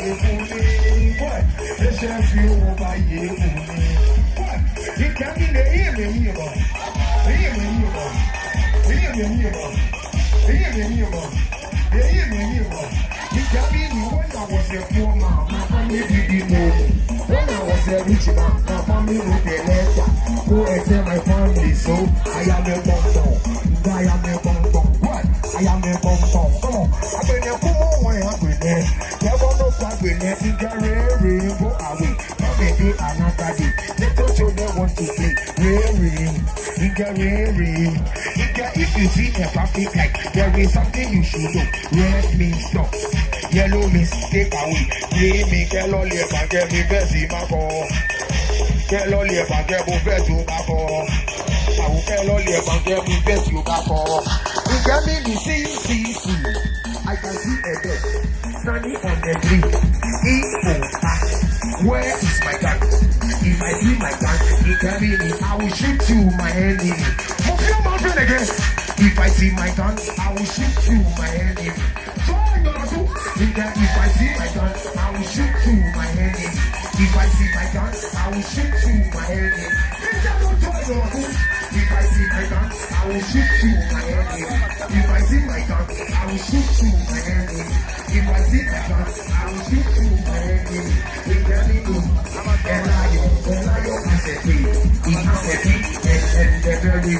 what? Let's just feel over you. What? You can't be the enemy, you can't be the one that was a poor man. My family didn't know me. When I was a rich man, my family wrote a letter. Go and tell my family, so I am a bonbon. I am a bonbon. What? I am a bonbon. Come on. I've been a poor one, I've been there. Never know I've been there. Think I really go away. Every day, another day. They don't show they want to play. Really. If you see a traffic light, there is something you should know. Red means stop. Yellow means take away. Green means get all your back, get me best in my car. Get all your back, get me best in my car. I will get all your back, get me best in my car. You get me the see. I can see a bed standing on the tree. Where is my gun? If I see my gun, he can be me. I will shoot you, my enemy. Move your mountain again. If I see my gun, I will shoot you, my enemy. So I'm gonna do. If I see my gun, I will shoot you, my enemy. If I see my gun, I will shoot you, my enemy. If I see my gun, I will shoot you, my enemy. If I see my gun, I will shoot you, my enemy. If I see my gun, I will shoot you, my enemy. We can be good. The lion has a key. He has a key, and the very,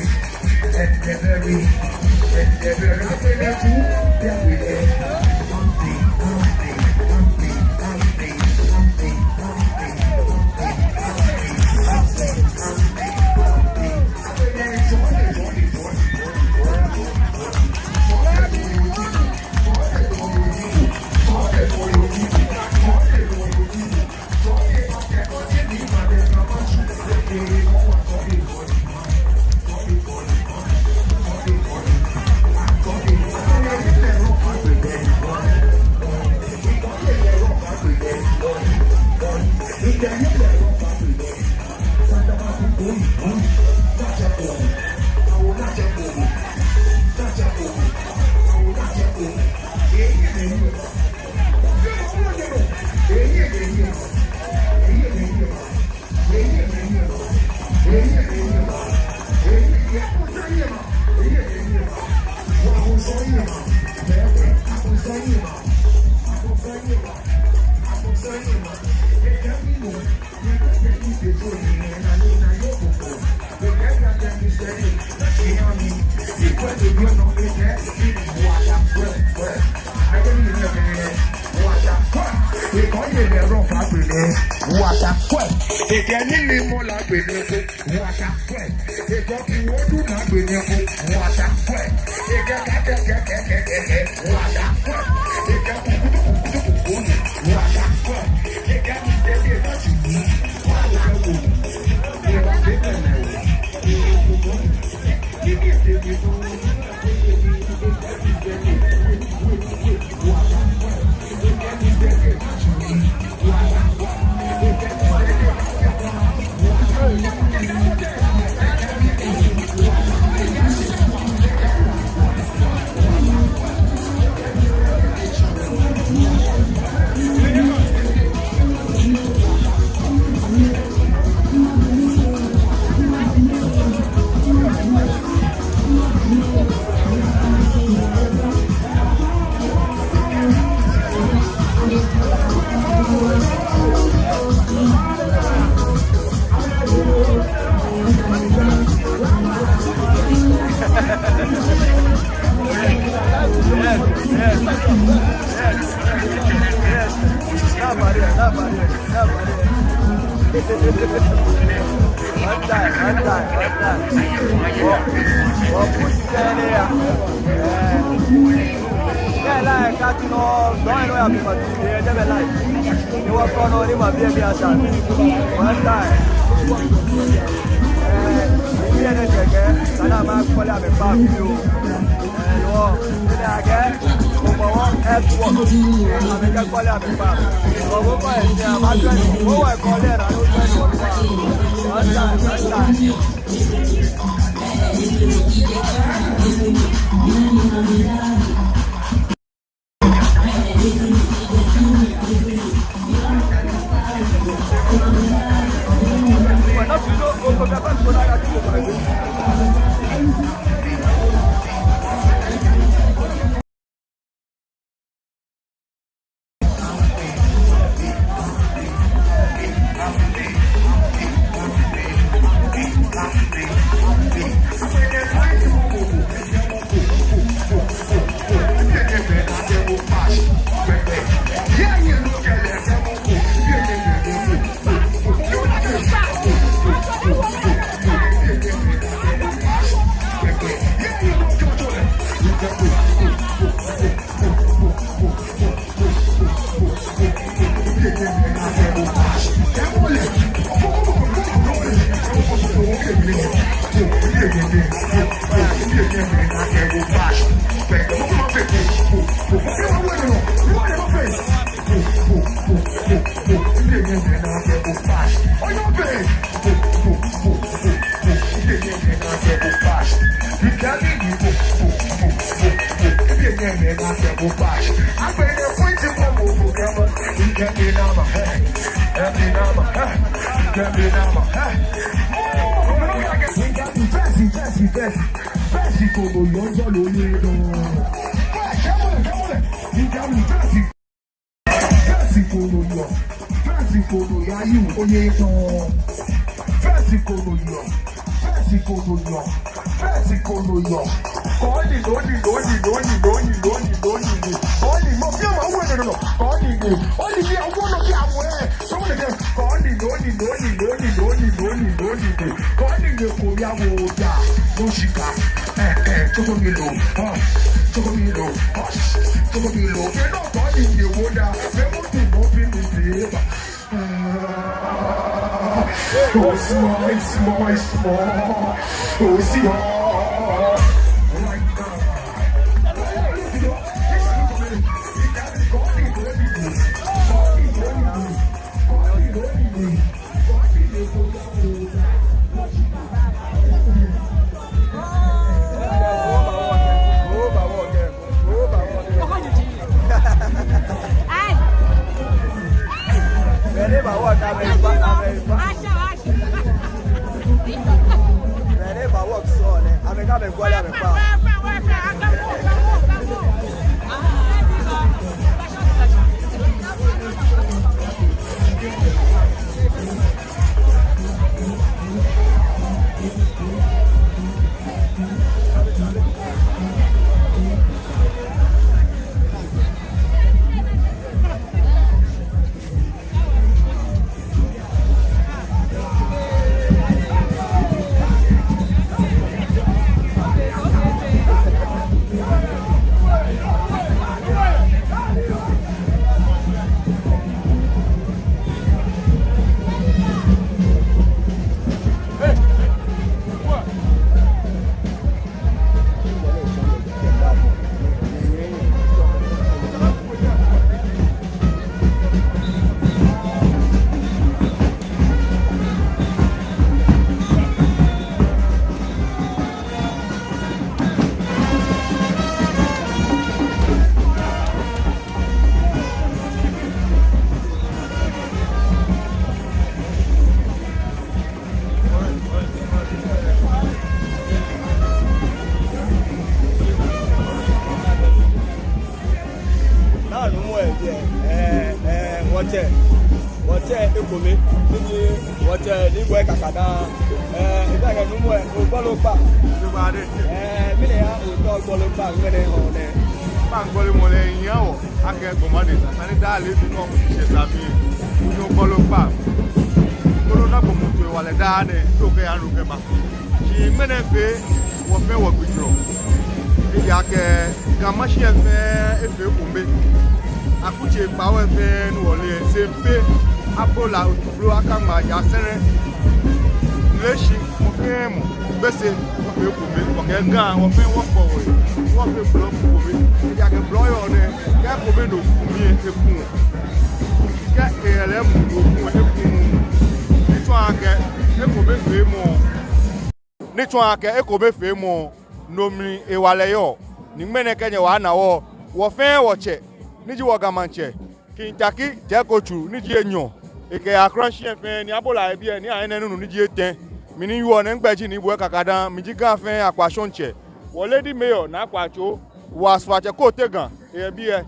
Ekobe femo nomni ewaleyo ni mene kenye wana wo fe woche niji wogamanche kintaki jekochu niji enyo eke akranshi fe ni abola ebie ni ayenenu niji eten mini yuo ne ngbeji ni ibu kakadan miji gan fe akwashonche wo lady mayor na akwacho was fache ko tegan ebie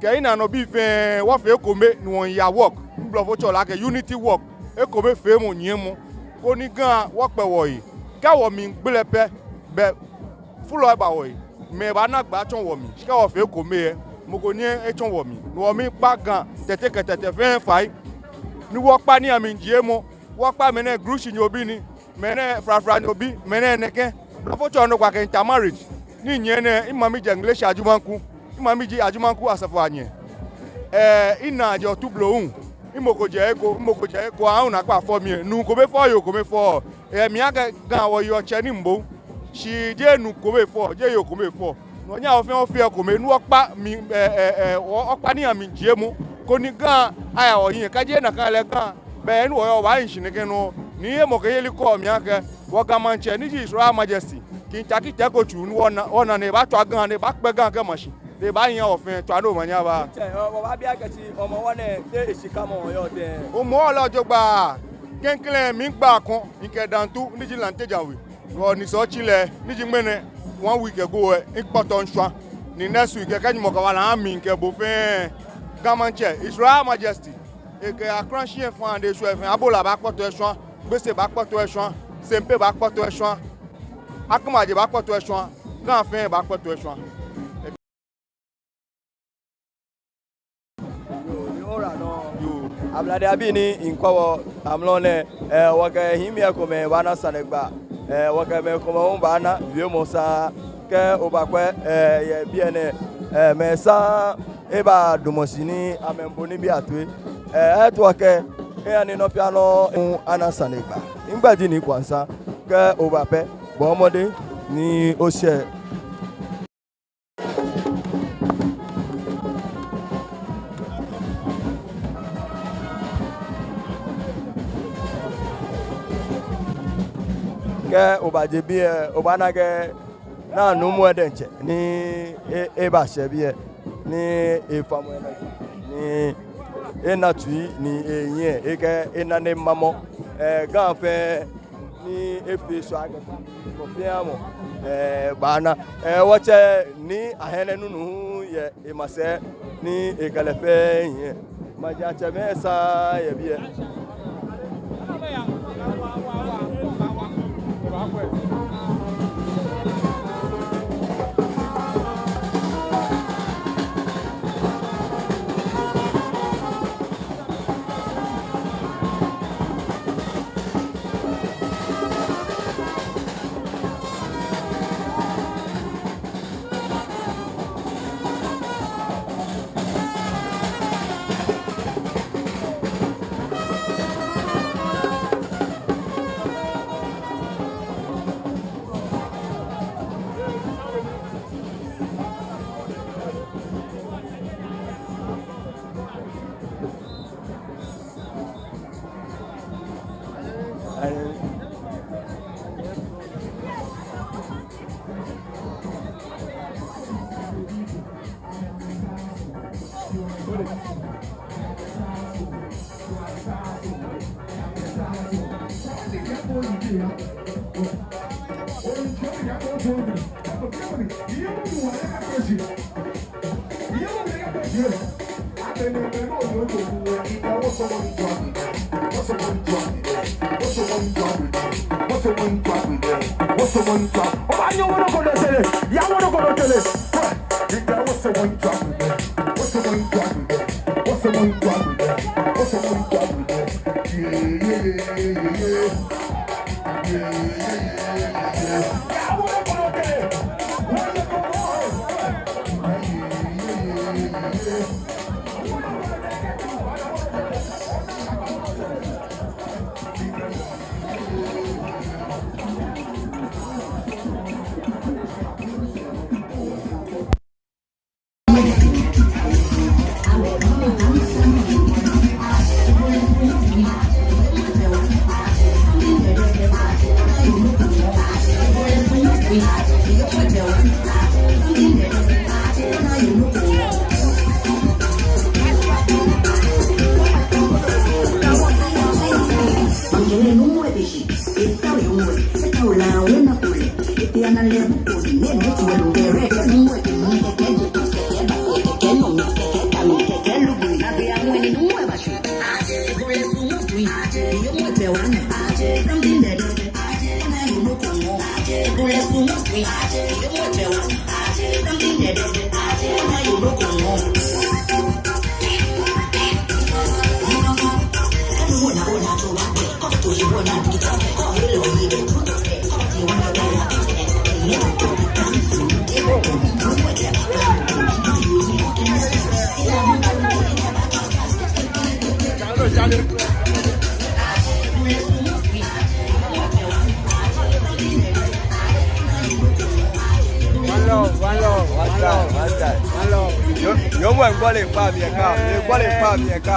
ke ina no bi fe wo fe ekome ni won ya work mblo cho like unity work ekome femo nyemu ko ni gan wo pe wo yi kawo mi gbelepe be fulo ba wo yi me ba na gba chon wo mi ka wo fe ko me mo ko ni e chon wo mi no mi pa gan tete ketete fe fai ni wo pa ni ami nje mo wo pa me na grushi ni obi ni me na frafra ni obi me na neke do fo cho no kwa ke intermarriage ni nye ne imami je english ajumanku imami ji ajumanku asafo anye ina je otublo un imoko je eko ahun na pa for mi nu ko be for yo ko me for mi aga gan wo yo che ni mbo shi je nu ko be for je yo ko me for no nya o fe ko me nu opa mi opa ni ami je mu ko ni gan aya o yin ka je na kan le gan be nu wo wa yin shi ke no ni e mo ke yeli ko mi ake wo ga manche ni ji Israel Majesty kin taki te ko chu nu wona ne ba to gan ne ba pe gan ke mo shi de ba yan ofin to anu mo nya ba o ba bi agachi omo wona de esika mo yo de o mo lo jogba kenkele mi gba kan ike dantu ni ji lante jawe ro ni so chile ni ji mene 1 week ago ipoto nṣwa ni next week ke mo ka wala mi nke bo fe gamanche Israel Majesty eke akranshi en fan de so e abola ba poto ẹṣwa gbese ba poto ẹṣwa sempe ba poto ẹṣwa akumaje ba poto ẹṣwa gan fe ba poto ẹṣwa ablade abini inkwawo amlone waka himia ko me wana sanegba waka me ko mo bana wiemo sa ke obakwe ye biene me sa eba dumosini amemboni bi atwe eto ke ani no piano ana sanegba ngbaji ni kwansa ke obape bo omode ni o se ke obaje bi obana ke na nu mu edenche ni eba se bi ni efamu ni enatui ni eyin eke enane mamo ganfe ni efi so agata ko fiamo bana woche ni ahene nunu ye emase ni ekalefe yin maja chemesa ye bi Yo mo ngbo le pa mi e ka, le ngbo le pa mi e ka.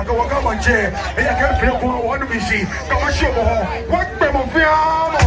ka waka manche e ya ka fe ko wonu bi shi ka ma shi mo ho wa pe mo fi amo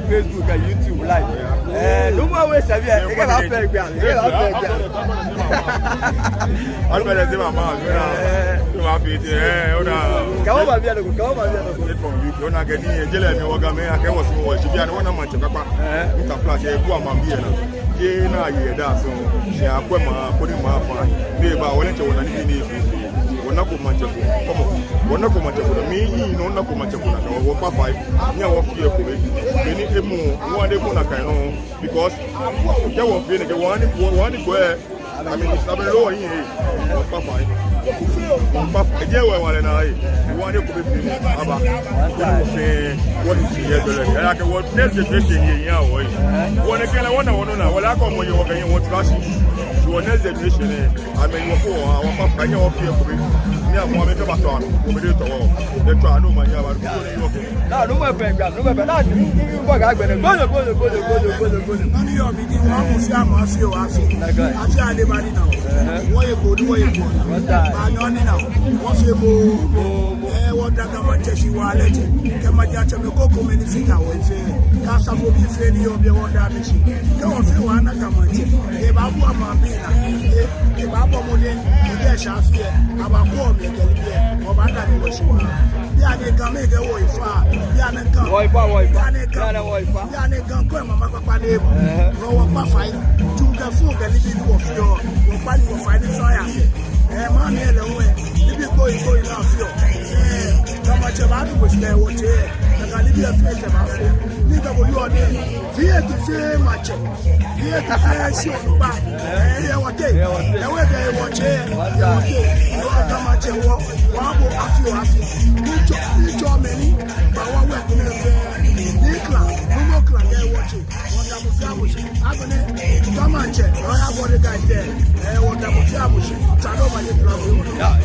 Facebook and YouTube live. No more ways of it. I'm better than my mom. You have it. Come on, from you. You're not getting a jelly. I was she be one of my papa. You can flash a poor man here. Yeah, now you're that. So she are putting my fine. They about one to one wanako manchako komo wanako manchako mi yi no wanako manchako na wo pa 5 nya wo fie ko be ni emu wo de ko na kan no because je wo fie ne ke wo ni ko I mean it's not low yi wo pa 5 wo pa je wo wale na yi wo ni ko be fie aba wo se wo ni ye dole ya ke wo ne se be se yi ya wo yi wo ne ke la wo na wo na wala ko mo ye wo kan yi wo trash your next generation, I mean, you're for our papa, and you're here for me. Yeah, more than a ton, over the door. They try no money about it. Now, no more friend, no more. Not you work. I'm going to go. None of your meetings, I will see a massio. I see anybody now. What you go, what you go. I'm on now. What's your move? What that government she wallet. Come on, just to go come and sit down and say, Casa will be friendly of the one that is. Come on, you want to come and say, if I want my beer, if I want money, you shall see about home, you can be or that was one. Yeah, they can make a way far. Yeah, they can. Why, can come, Mamma Papa, Rowa fight, to the food and living of your body will find the fire. Man, if you going off your how much about it was there, what here, and I live your place about it. Neither will you are there. Here to say much. Here to say, show back. Here, what day? Now, where they watch here, you are the much and walk. One will ask you, ask you, many, but one way to make Nikla, no more clan, they're watching. What I was saying, come on, check. I have what the guy there. What I was saying, turn over the problem. Yeah.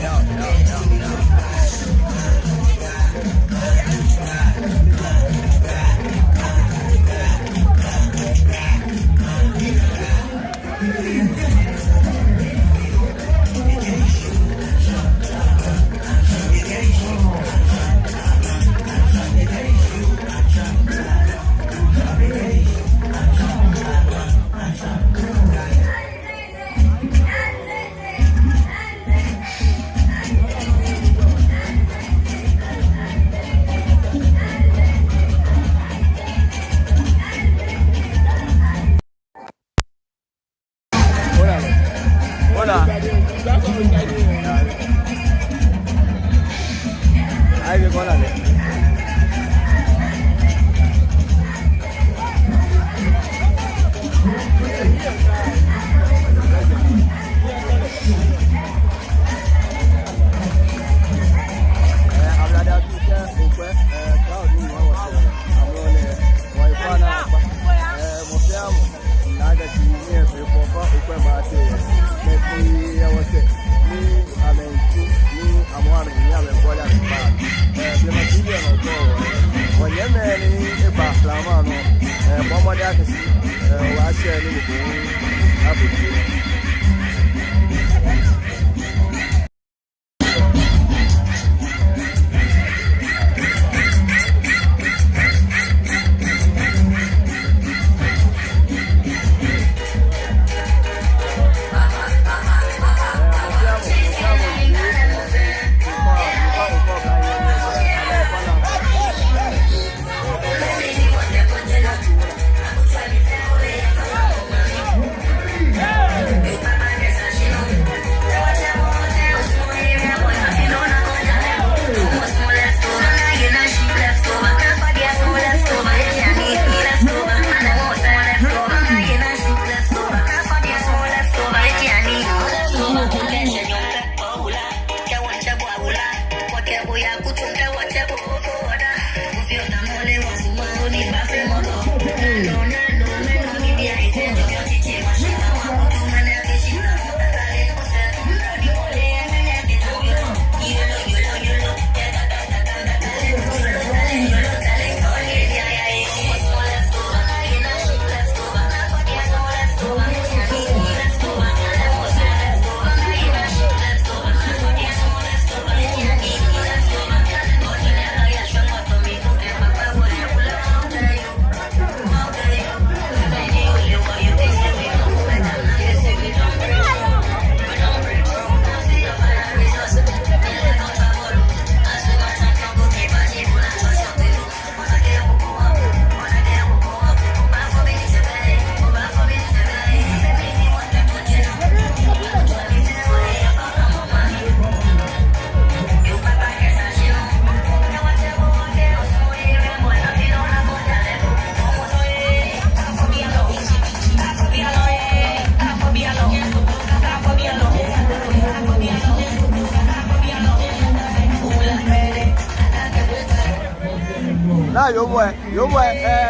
yo boy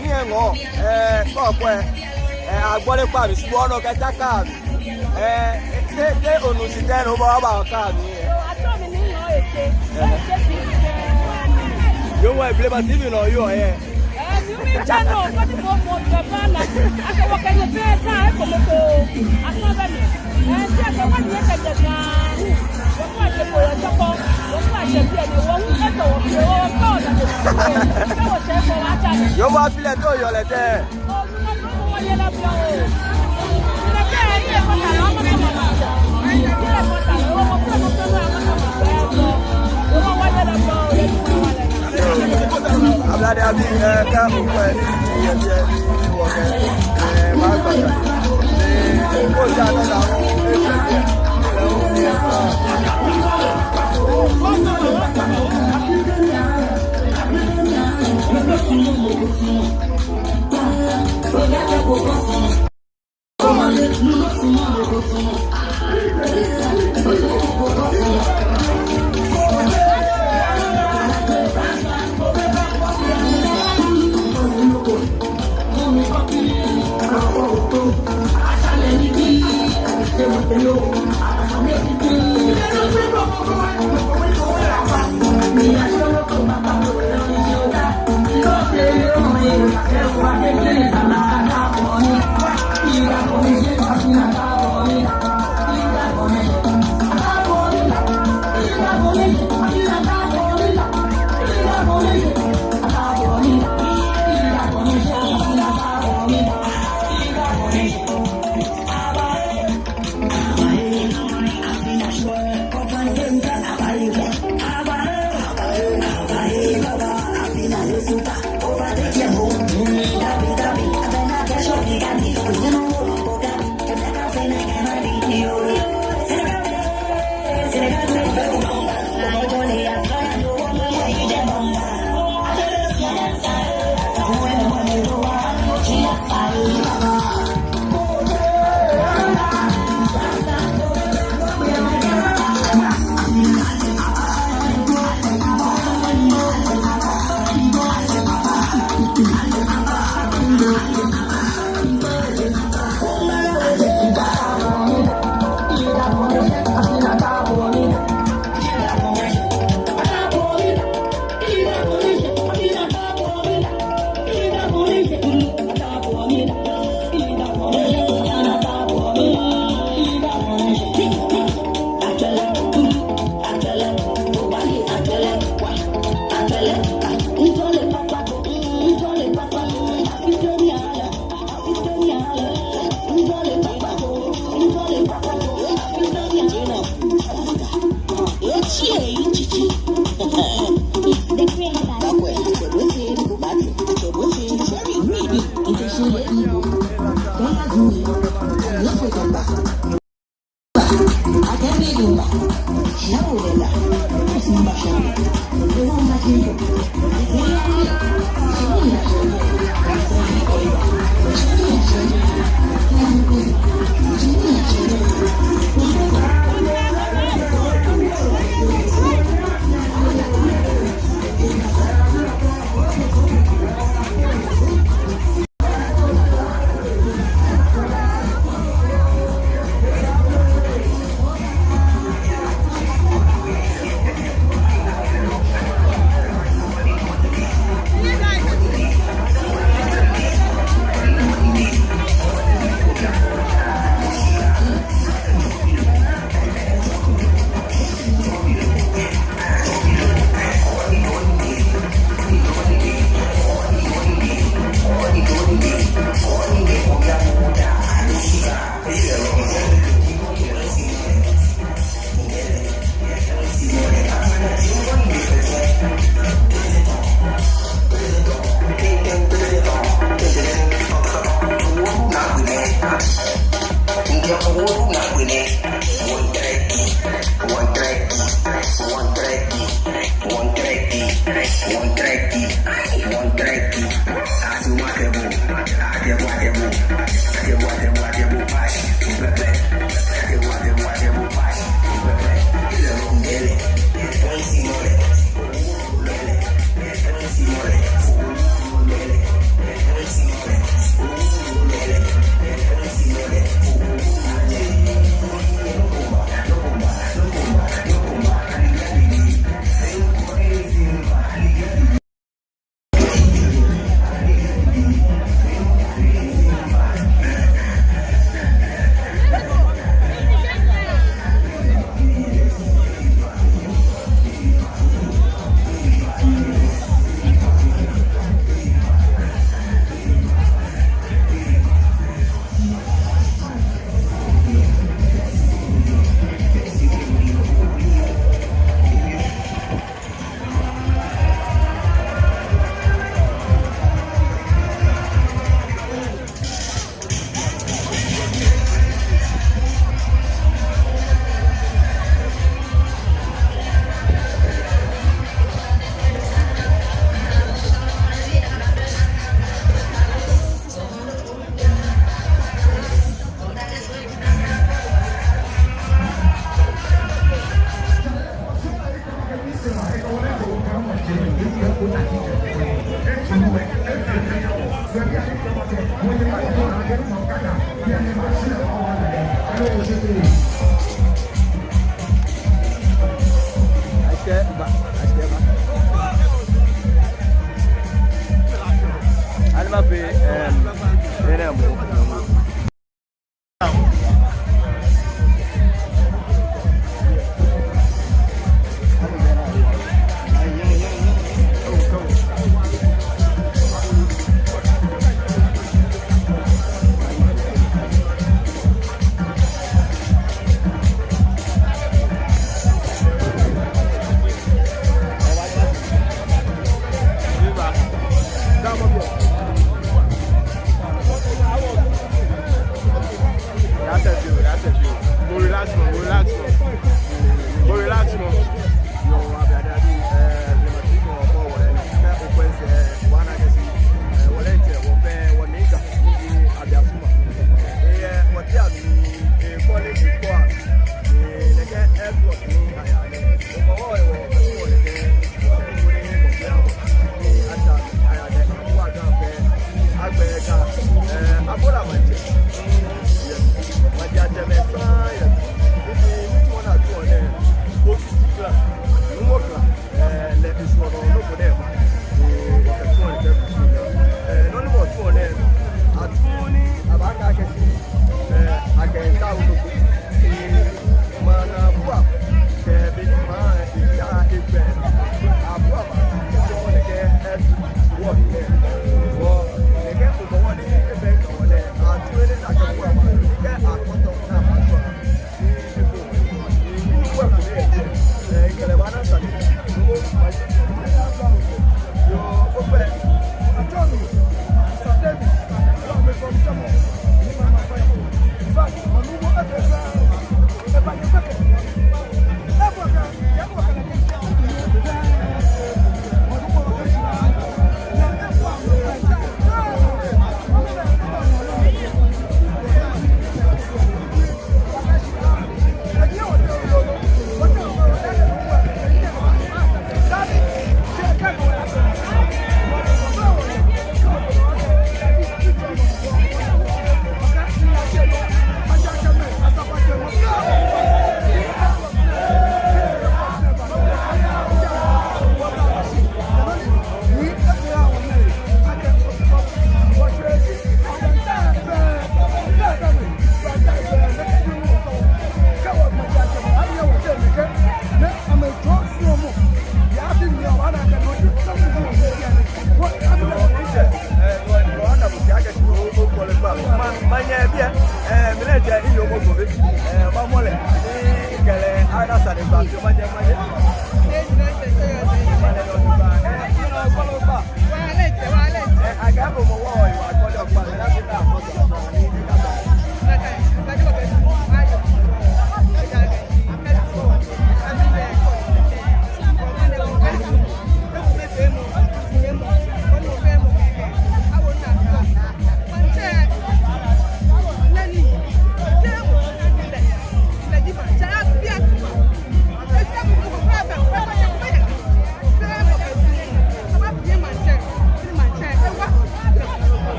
ni en o ko ko agbole pa mi subo no ka taka Ṣé olùsíjẹ́ ló bọ́ bá ọ̀ká mi? Yóò wọ ìbílẹ̀ bá tíìmù náà yóò ẹ̀. Channel, what the more Javana, I can walk in the fair time for Moto, I saw them. And just the one year that the man, what was the boy, what was the beer, the one who had your God, that was there for our channel. Yóò wá sílẹ̀ tó yọ lẹ́tẹ̀. Hablare a mí, acá un buen y el día de más cosas. Pues ya no la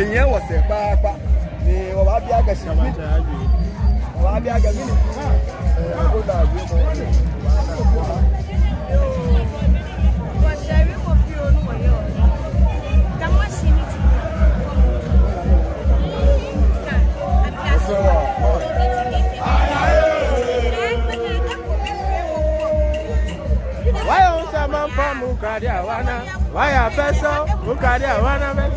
èyàn wọ̀ sẹ̀ pàápàá ni wọ́n bá bí agẹ̀sì bí wọ́n bá bí agẹ̀sì ní ó dà bí mo wọ́n lè Why on some Mukadia Wana? Why a vessel? Mukadia Wana?